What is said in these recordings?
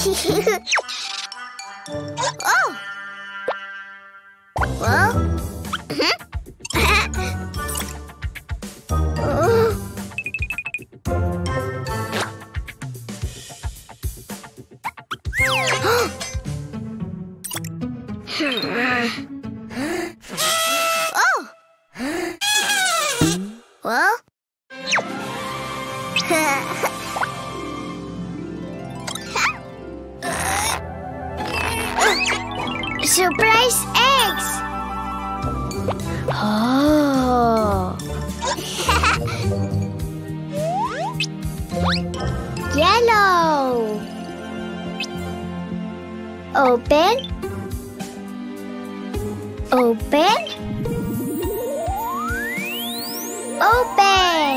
Oh! Well? Oh! Well? Surprise eggs! Oh! Yellow! Open. Open. Open.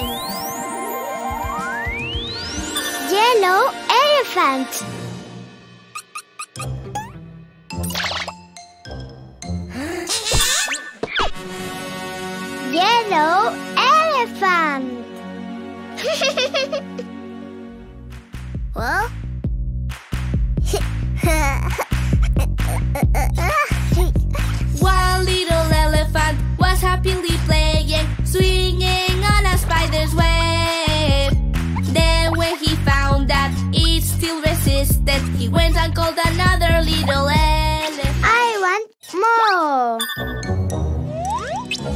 Yellow elephant. Yellow elephant. Well? One little elephant was happily playing, swinging on a spider's web. Then when he found that it still resisted, he went and called another little elephant. I want more.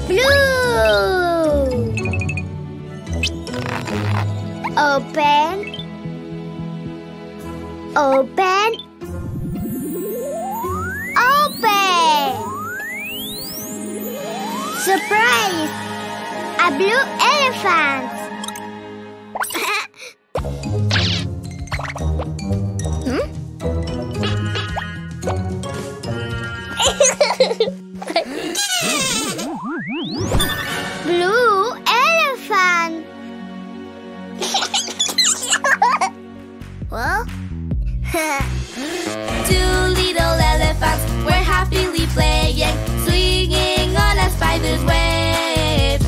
Blue. Open. Open. Open. Surprise! A blue elephant. Blue elephant. Well? Two little elephants were happily playing, swinging on a spider's web.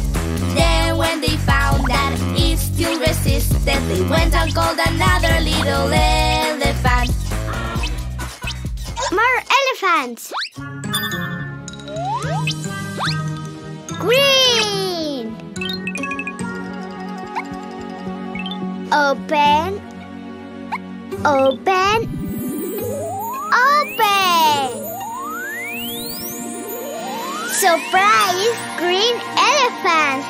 Then when they found that it still resisted, they went and called another little elephant. More elephants. Green. Open. Open. Open. Surprise! Green elephant.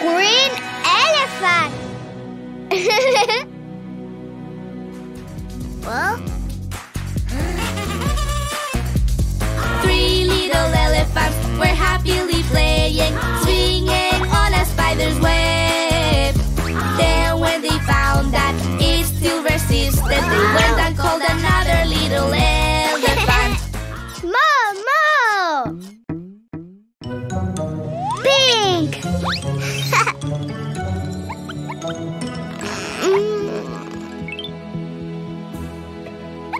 Green elephant. Well? Three little elephants were happily playing, swinging on a spider's web. Then when they found that it still resisted, they went and called another little elephant. More. Pink.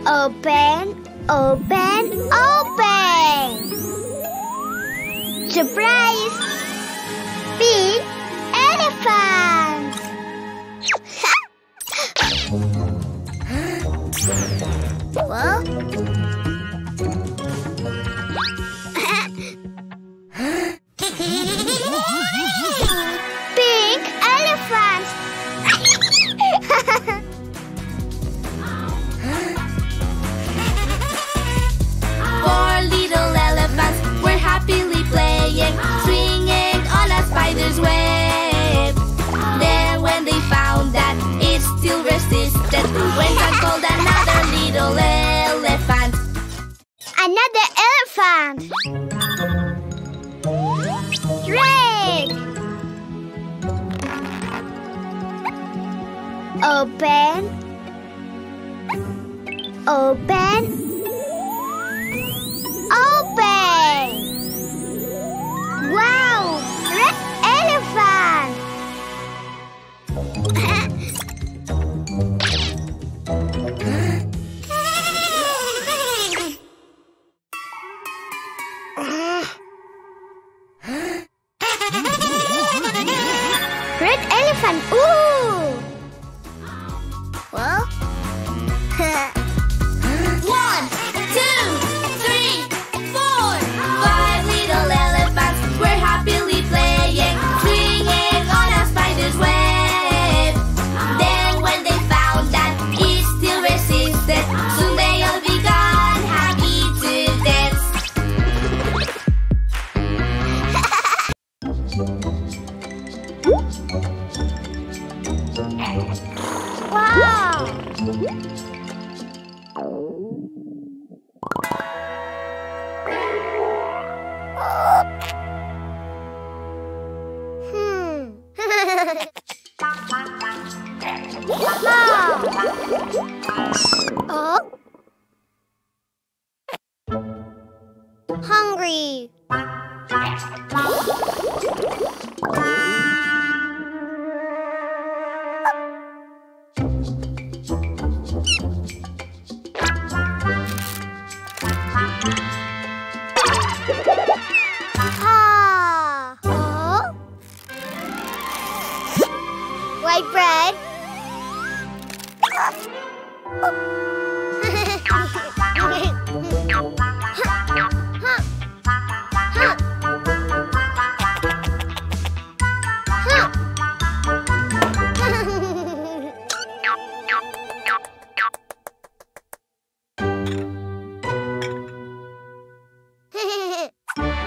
Open. Open. Open. Surprise! Big elephant. Well? Pink elephant. Four little elephants were happily playing, swinging on a spider's web. Then when they found that it still resisted, they went and called another little elephant. Another elephant. Red. Open. Open. Open. Wow! Red elephant. White bread.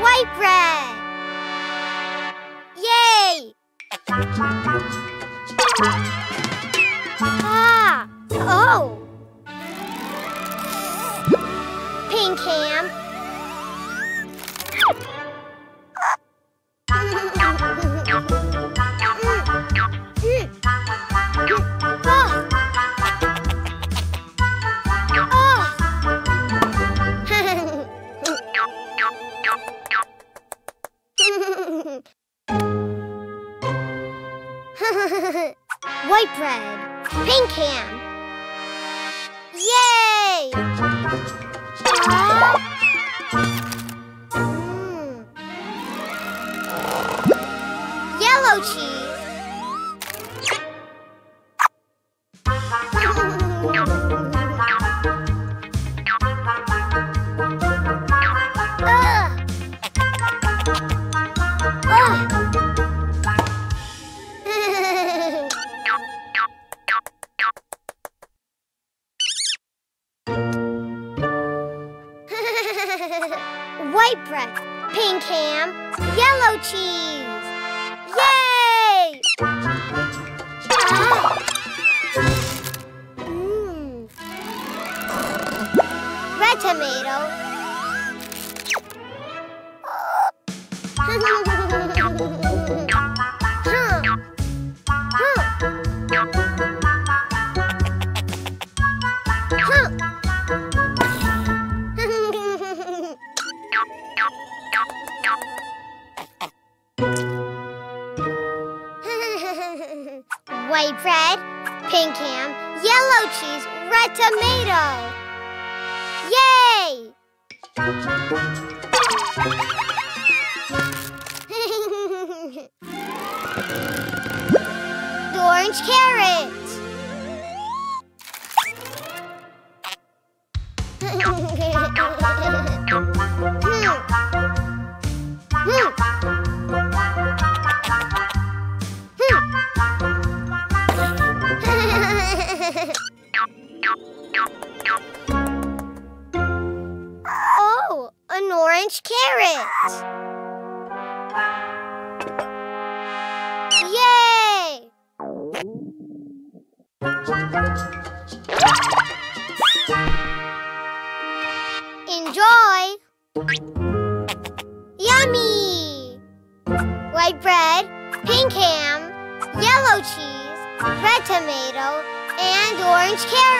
White bread. Yay! Oh! Pink ham. White bread. Pink ham. Yay! Yellow cheese. White bread, pink ham, yellow cheese. Yay! Red tomato. White bread, pink ham, yellow cheese, red tomato. Yay! The orange carrot. Oh, an orange carrot. Yay! Enjoy! Yummy! White bread, pink ham, yellow cheese, red tomato, and orange carrot.